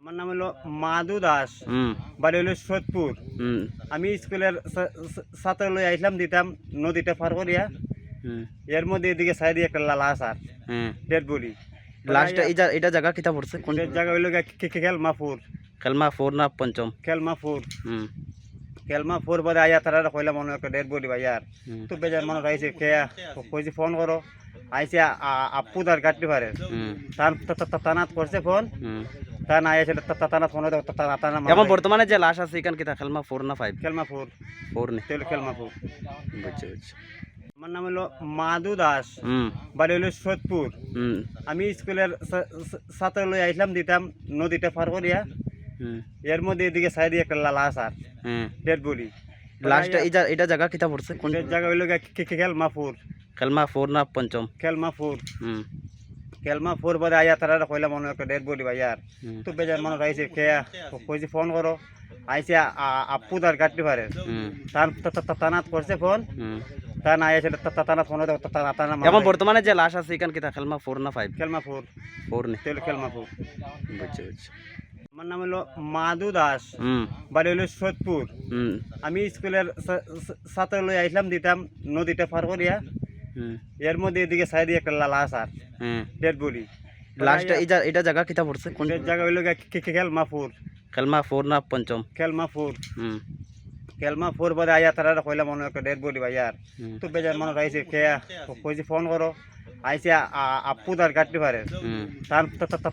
আমার নাম হলো মাদু দাস, বাড়ি হলো সোদপুর। আমি স্কুলের ছাত্র লই আইলাম, দিতাম নদীটা পার করিয়া। এর মধ্যে এদিকে সাইডে একটা লাশ আর ডেড বডি। লাস্টটা এটা জায়গা কিতা পড়ছে কোন জায়গা হইলো খেলমাপুর। খেলমাপুর না পঞ্চম? খেলমাপুর খেলমাপুর বাদে আয়া তারা কইলাম মনে একটা ডেড বডি ভাই আর তো বেজার মানুষ আইছে খেয়া কইছে ফোন করো আইছে আপু দার কাটতে পারে তানাত করছে ফোন তা না আইছে তানাত ফোন এখন বর্তমানে যে লাশ আছে এখান কিতা খেলমাপুর না 5? খেলমাপুর 4 নি খেলমাপুর। বুঝছি আমার নাম হলো মাদু দাস, বাড়ি হলো সোদপুর। আমি স্কুলের ছাত্র লই আইলাম, দিতাম নদীটা পার করিয়া। এর মধ্যে এদিকে সাইডে একটা লাশ আর ডেড বডি। লাস্টটা এটা জায়গা কিতা পড়ছে কোন জায়গা হইলো খেলমাপুর। খেলমাপুর না পঞ্চম? খেলমাপুর খেলমাপুর বাদে আয়া তারা কইলাম মনে একটা ডেড বডি ভাই আর তো বেজার মানুষ আইছে খেয়া কইছে ফোন করো আইছে আপু দার কাটতে পারে তানাত করছে ফোন তা না আইছে তানাত ফোন এখন বর্তমানে যে লাশ আছে এখান কিতা খেলমাপুর না 5? খেলমাপুর 4 নি খেলমাপুর। বুঝছি আমার নাম হলো মাদু দাস, বাড়ি হলো সোদপুর। আমি স্কুলের ছাত্র লই আইলাম, দিতাম নদীটা পার করিয়া। এর মধ্যে এদিকে সাইডে একটা লাশ আর ডেড বডি। লাস্টটা এটা জায়গা কিতা পড়ছে কোন জায়গা হইলো খেলমাপুর। খেলমাপুর না পঞ্চম? খেলমাপুর খেলমাপুর বাদে আয়া তারা কইলাম মনে একটা ডেড বডি ভাই আর তো বেজার মানুষ আইছে খেয়া কইছে ফোন করো আইছে আপু দার কাটতে পারে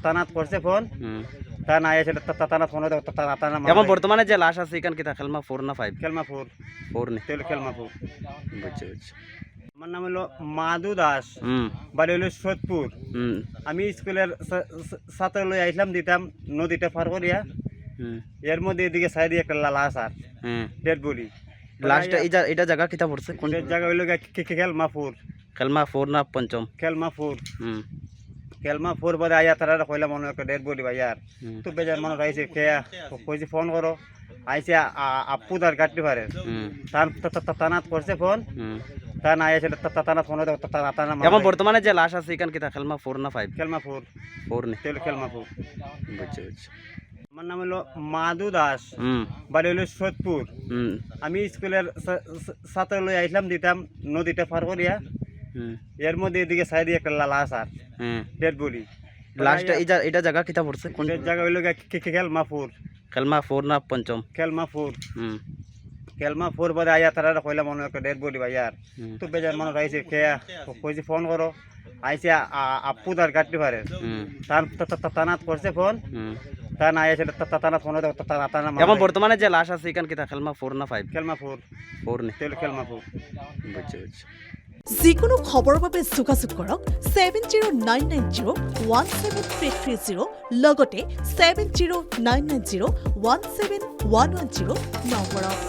তানাত করছে ফোন তা না আইছে তানাত ফোন এখন বর্তমানে যে লাশ আছে এখান কিতা খেলমাপুর না 5? খেলমাপুর 4 নি খেলমাপুর। বুঝছি আমার নাম হলো মাদু দাস, বাড়ি হলো সোদপুর। আমি স্কুলের ছাত্র লই আইলাম, দিতাম নদীটা পার করিয়া। এর মধ্যে এদিকে সাইডে একটা লাশ আর ডেড বডি। লাস্টটা এটা জায়গা কিতা পড়ছে কোন জায়গা হইলো খেলমাপুর। খেলমাপুর না পঞ্চম? খেলমাপুর খেলমাপুর বাদে আয়া তারা কইলাম মনে একটা ডেড বডি ভাই আর তো বেজার মানুষ আইছে খেয়া কইছে ফোন করো আইছে আপু দার কাটতে পারে তানাত করছে ফোন তা না আইছে তানাত ফোন এখন বর্তমানে যে লাশ আছে এখান কিতা খেলমাপুর না 5? খেলমাপুর 4 নি খেলমাপুর। বুঝছি আমার নাম হলো মাদু দাস, বাড়ি হলো সোদপুর। আমি স্কুলের ছাত্র লই আইলাম, দিতাম নদীটা পার করিয়া। এর মধ্যে এদিকে সাইডে একটা লাশ আর ডেড বডি। লাস্টটা এটা জায়গা কিতা পড়ছে কোন জায়গা হইলো খেলমাপুর। খেলমাপুর না পঞ্চম? খেলমাপুর খেলমাপুর বাদে আয়া তারা কইলাম মনে একটা ডেড বডি ভাই আর তো বেজার মানুষ আইছে খেয়া কইছে ফোন করো আইছে আপু দার কাটতে পারে তানাত করছে ফোন তা না আইছে তানাত ফোন এখন বর্তমানে যে লাশ আছে এখান কিতা খেলমাপুর না 5? খেলমাপুর 4 নি খেলমাপুর। বুঝছি যিকোনো খবৰৰ বাবে যোগাযোগ কৰক 7099017330 লগতে 7099017110 নম্বৰত।